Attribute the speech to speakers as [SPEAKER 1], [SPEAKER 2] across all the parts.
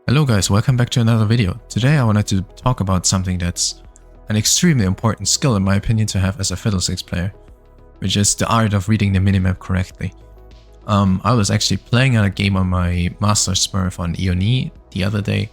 [SPEAKER 1] Hello guys, welcome back to another video. Today I wanted to talk about something that's an extremely important skill in my opinion to have as a Fiddlesticks player, which is the art of reading the minimap correctly. I was actually playing a game on my Master Smurf on EONE the other day,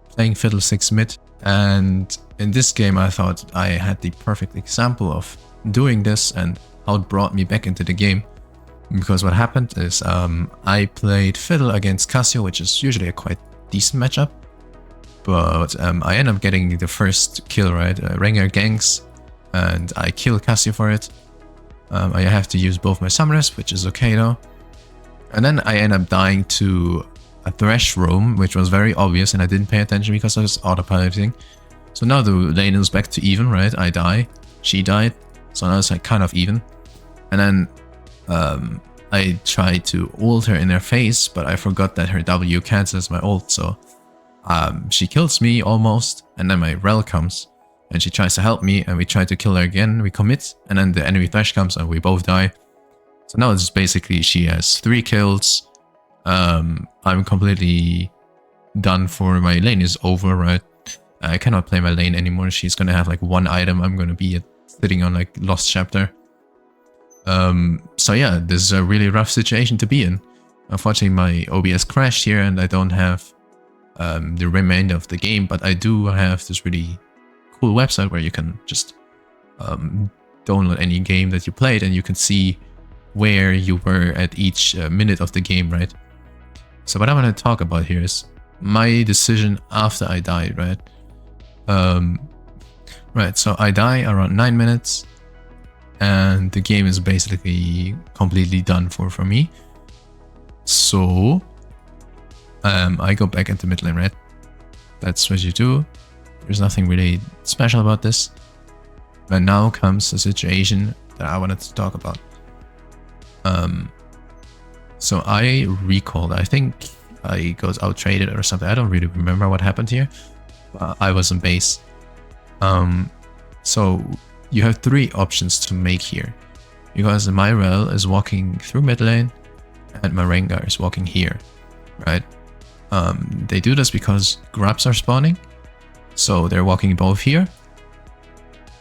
[SPEAKER 1] playing Fiddlesticks mid, and in this game I thought I had the perfect example of doing this and how it brought me back into the game. Because what happened is I played Fiddle against Casio, which is usually a quite decent matchup, but I end up getting the first kill, right? Rengar ganks and I kill Casio for it. I have to use both my summoners, which is okay though. And then I end up dying to a Thresh roam, which was very obvious and I didn't pay attention because I was autopiloting. So now the lane is back to even, right? I die, she died, so now it's like kind of even. And then I tried to ult her in her face, but I forgot that her W cancels my ult, so she kills me almost, and then my Rel comes, and she tries to help me, and we try to kill her again, we commit, and then the enemy Thresh comes, and we both die. So now it's basically she has 3 kills, I'm completely done for, my lane is over, right? I cannot play my lane anymore, she's gonna have like 1 item, I'm gonna be sitting on like Lost Chapter. So yeah, this is a really rough situation to be in. Unfortunately, my OBS crashed here and I don't have the remainder of the game, but I do have this really cool website where you can just download any game that you played and you can see where you were at each minute of the game, right? So what I want to talk about here is my decision after I died, right? Right, so I die around 9 minutes. And the game is basically completely done for me. So I go back into mid lane, right? That's what you do. There's nothing really special about this. But now comes the situation that I wanted to talk about. So I recalled, I think I got out traded or something. I don't really remember what happened here. I was in base. So you have 3 options to make here, because my Rel is walking through mid lane and my Rengar is walking here, right? They do this because grubs are spawning, so they're walking both here.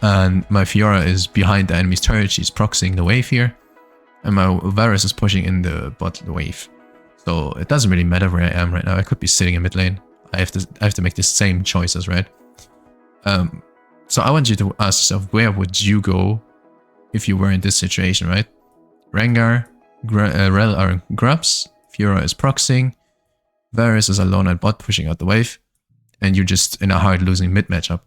[SPEAKER 1] And my Fiora is behind the enemy's turret, she's proxying the wave here, and my Varus is pushing in the bot wave. So it doesn't really matter where I am right now, I could be sitting in mid lane. I have to make the same choices, right? So I want you to ask yourself, where would you go if you were in this situation, right? Rengar, Rel are grubs, Fiora is proxying, Varus is alone at bot pushing out the wave, and you're just in a hard losing mid matchup.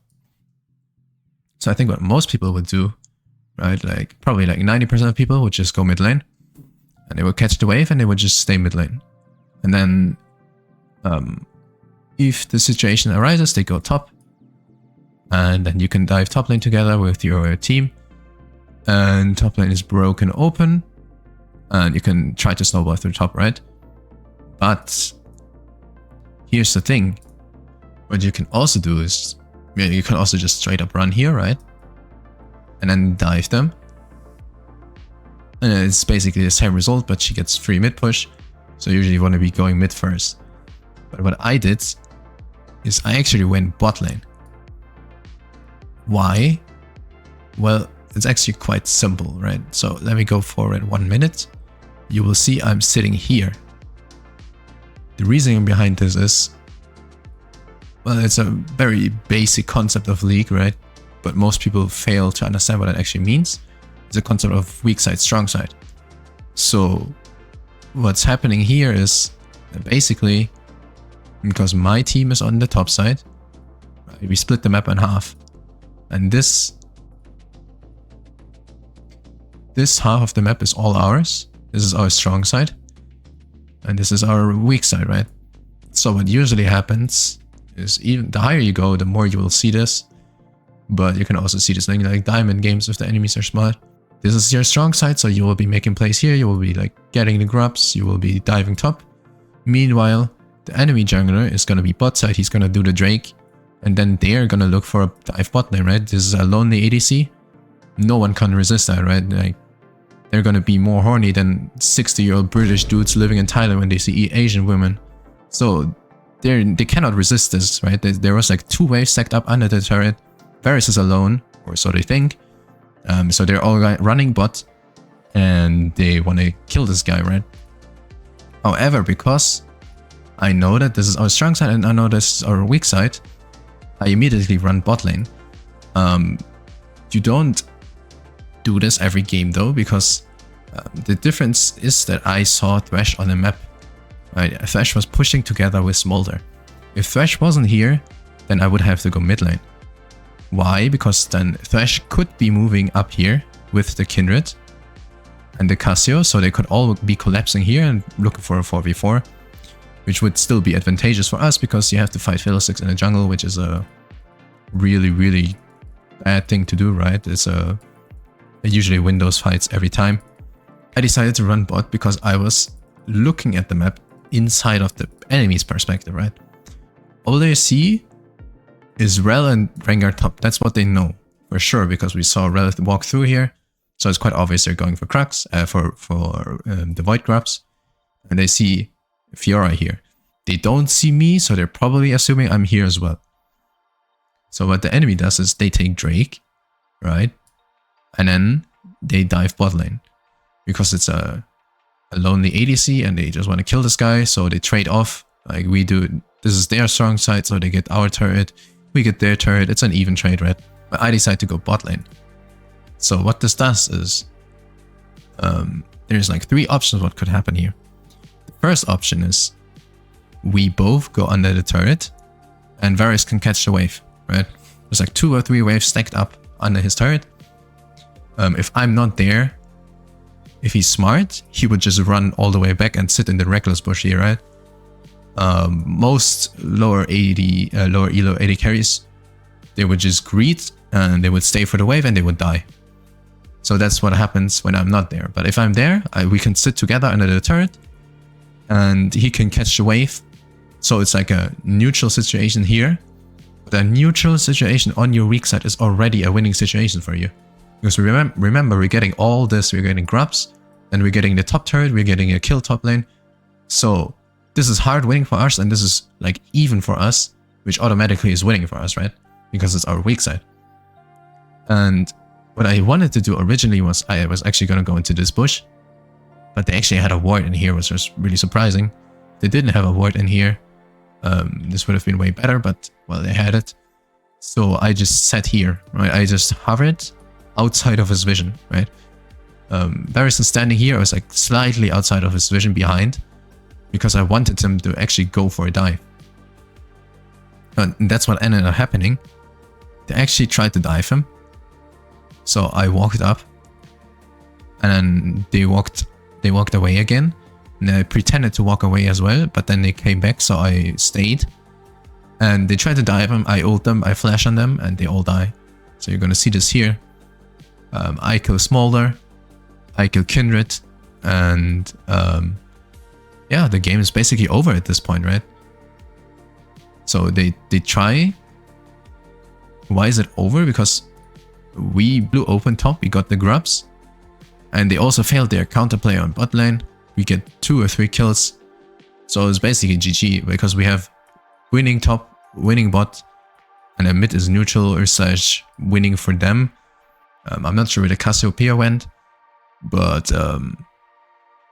[SPEAKER 1] So I think what most people would do, right, like probably like 90% of people would just go mid lane, and they would catch the wave and they would just stay mid lane. And then if the situation arises, they go top, and then you can dive top lane together with your team, and top lane is broken open, and you can try to snowball through top, right? But here's the thing, what you can also do is, you can also just straight up run here, right? And then dive them. And it's basically the same result, but she gets free mid push, so usually you want to be going mid first. But what I did is I actually went bot lane. Why? Well, it's actually quite simple, right? So let me go forward 1 minute. You will see I'm sitting here. The reasoning behind this is, well, it's a very basic concept of League, right? But most people fail to understand what it actually means. It's a concept of weak side, strong side. So what's happening here is basically, because my team is on the top side, we split the map in half. And this half of the map is all ours. This is our strong side. And this is our weak side, right? So what usually happens is, even the higher you go, the more you will see this. But you can also see this in like diamond games if the enemies are smart. This is your strong side, so you will be making plays here. You will be like getting the grubs. You will be diving top. Meanwhile, the enemy jungler is going to be bot side. He's going to do the Drake. And then they're gonna look for a dive bot lane, right? This is a lonely ADC. No one can resist that, right? Like, they're gonna be more horny than 60-year-old British dudes living in Thailand when they see Asian women. So they cannot resist this, right? There was like 2 waves stacked up under the turret. Varus is alone, or so they think. So they're all running bot, and they want to kill this guy, right? However, because I know that this is our strong side and I know this is our weak side, I immediately run bot lane. You don't do this every game though, because the difference is that I saw Thresh on the map. Right? Thresh was pushing together with Smolder. If Thresh wasn't here, then I would have to go mid lane. Why? Because then Thresh could be moving up here with the Kindred and the Cassio, so they could all be collapsing here and looking for a 4v4, which would still be advantageous for us because you have to fight Fiddlesticks in the jungle, which is a really, really bad thing to do, right? I usually win those fights every time. I decided to run bot because I was looking at the map inside of the enemy's perspective, right? All they see is Rel and Rengar top. That's what they know for sure, because we saw Rel walk through here. So it's quite obvious they're going for Crux, for the Void Grubs. And they see Fiora here. They don't see me, so they're probably assuming I'm here as well. So what the enemy does is they take Drake, right? And then they dive bot lane. Because it's a lonely ADC and they just want to kill this guy, so they trade off. Like we do, this is their strong side, so they get our turret, we get their turret, it's an even trade, right? But I decide to go bot lane. So what this does is, there's like 3 options what could happen here. The first option is, we both go under the turret, and Varus can catch the wave, right? There's like 2 or 3 waves stacked up under his turret. If I'm not there, if he's smart, he would just run all the way back and sit in the reckless bush here, right? Most lower elo AD carries, they would just greet and they would stay for the wave and they would die. So that's what happens when I'm not there. But if I'm there, we can sit together under the turret and he can catch the wave. So it's like a neutral situation here. But a neutral situation on your weak side is already a winning situation for you. Because remember, we're getting all this, we're getting grubs, and we're getting the top turret, we're getting a kill top lane. So this is hard winning for us, and this is like even for us, which automatically is winning for us, right? Because it's our weak side. And what I wanted to do originally was I was actually going to go into this bush, but they actually had a ward in here, which was really surprising. They didn't have a ward in here. This would have been way better, but well, they had it. So I just sat here, right? I just hovered outside of his vision, right? Varus is standing here. I was like slightly outside of his vision behind, because I wanted him to actually go for a dive. And that's what ended up happening. They actually tried to dive him. So I walked up, and then they walked away again. And I pretended to walk away as well, but then they came back, so I stayed. And they tried to dive him. I ult them, I flash on them, and they all die. So you're gonna see this here. I kill Smolder, I kill Kindred, and yeah, the game is basically over at this point, right? So they try. Why is it over? Because we blew open top, we got the grubs, and they also failed their counterplay on bot lane. We get 2 or 3 kills, so it's basically GG because we have winning top, winning bot, and then mid is neutral or slash winning for them. I'm not sure where the Cassiopeia went, but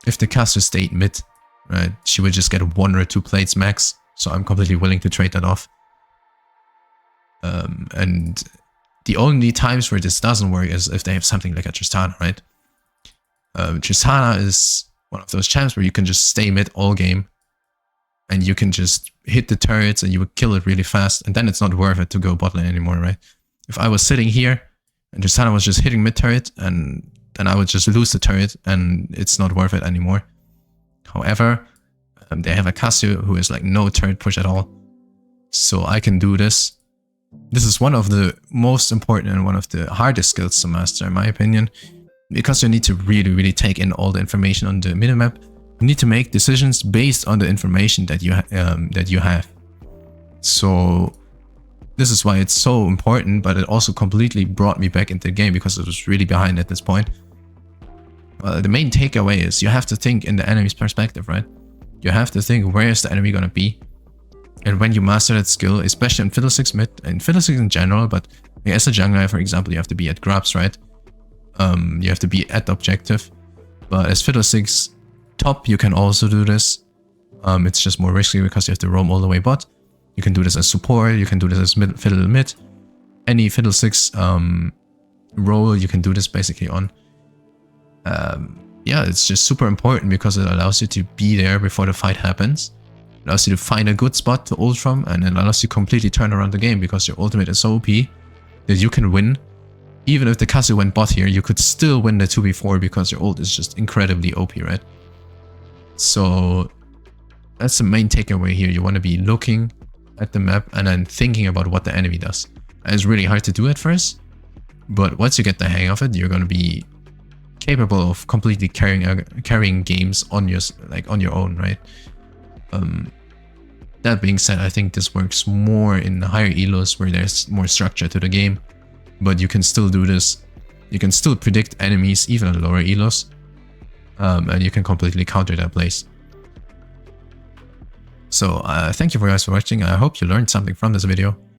[SPEAKER 1] if the Cassio stayed mid, right, she would just get 1 or 2 plates max, so I'm completely willing to trade that off. And the only times where this doesn't work is if they have something like a Tristana, right? Tristana is one of those champs where you can just stay mid all game, and you can just hit the turrets and you would kill it really fast, and then it's not worth it to go bot lane anymore, right? If I was sitting here and Tristana was just hitting mid turret, and then I would just lose the turret and it's not worth it anymore. However, they have a Cassio who is like no turret push at all, so I can do this. This is one of the most important and one of the hardest skills to master, in my opinion, because you need to really take in all the information on the minimap. You need to make decisions based on the information that you have. So this is why it's so important, but it also completely brought me back into the game because it was really behind at this point. The main takeaway is you have to think in the enemy's perspective, right? You have to think, where is the enemy gonna be? And when you master that skill, especially in Fiddlesticks mid, and Fiddlesticks in general, but as a jungler, for example, you have to be at grabs, right? You have to be at objective. But as Fiddlesticks top, you can also do this. It's just more risky because you have to roam all the way bot. You can do this as support, you can do this as fiddle mid. Any Fiddlesticks role you can do this basically on. Yeah, it's just super important because it allows you to be there before the fight happens. It allows you to find a good spot to ult from, and it allows you to completely turn around the game because your ultimate is so OP that you can win. Even if the Kazu went bot here, you could still win the 2v4 because your ult is just incredibly OP, right? So that's the main takeaway here. You want to be looking at the map and then thinking about what the enemy does. And it's really hard to do at first, but once you get the hang of it, you're going to be capable of completely carrying games on your own, right? That being said, I think this works more in higher elos where there's more structure to the game, but you can still do this. You can still predict enemies even at lower elos, and you can completely counter their plays. So thank you guys for watching. I hope you learned something from this video.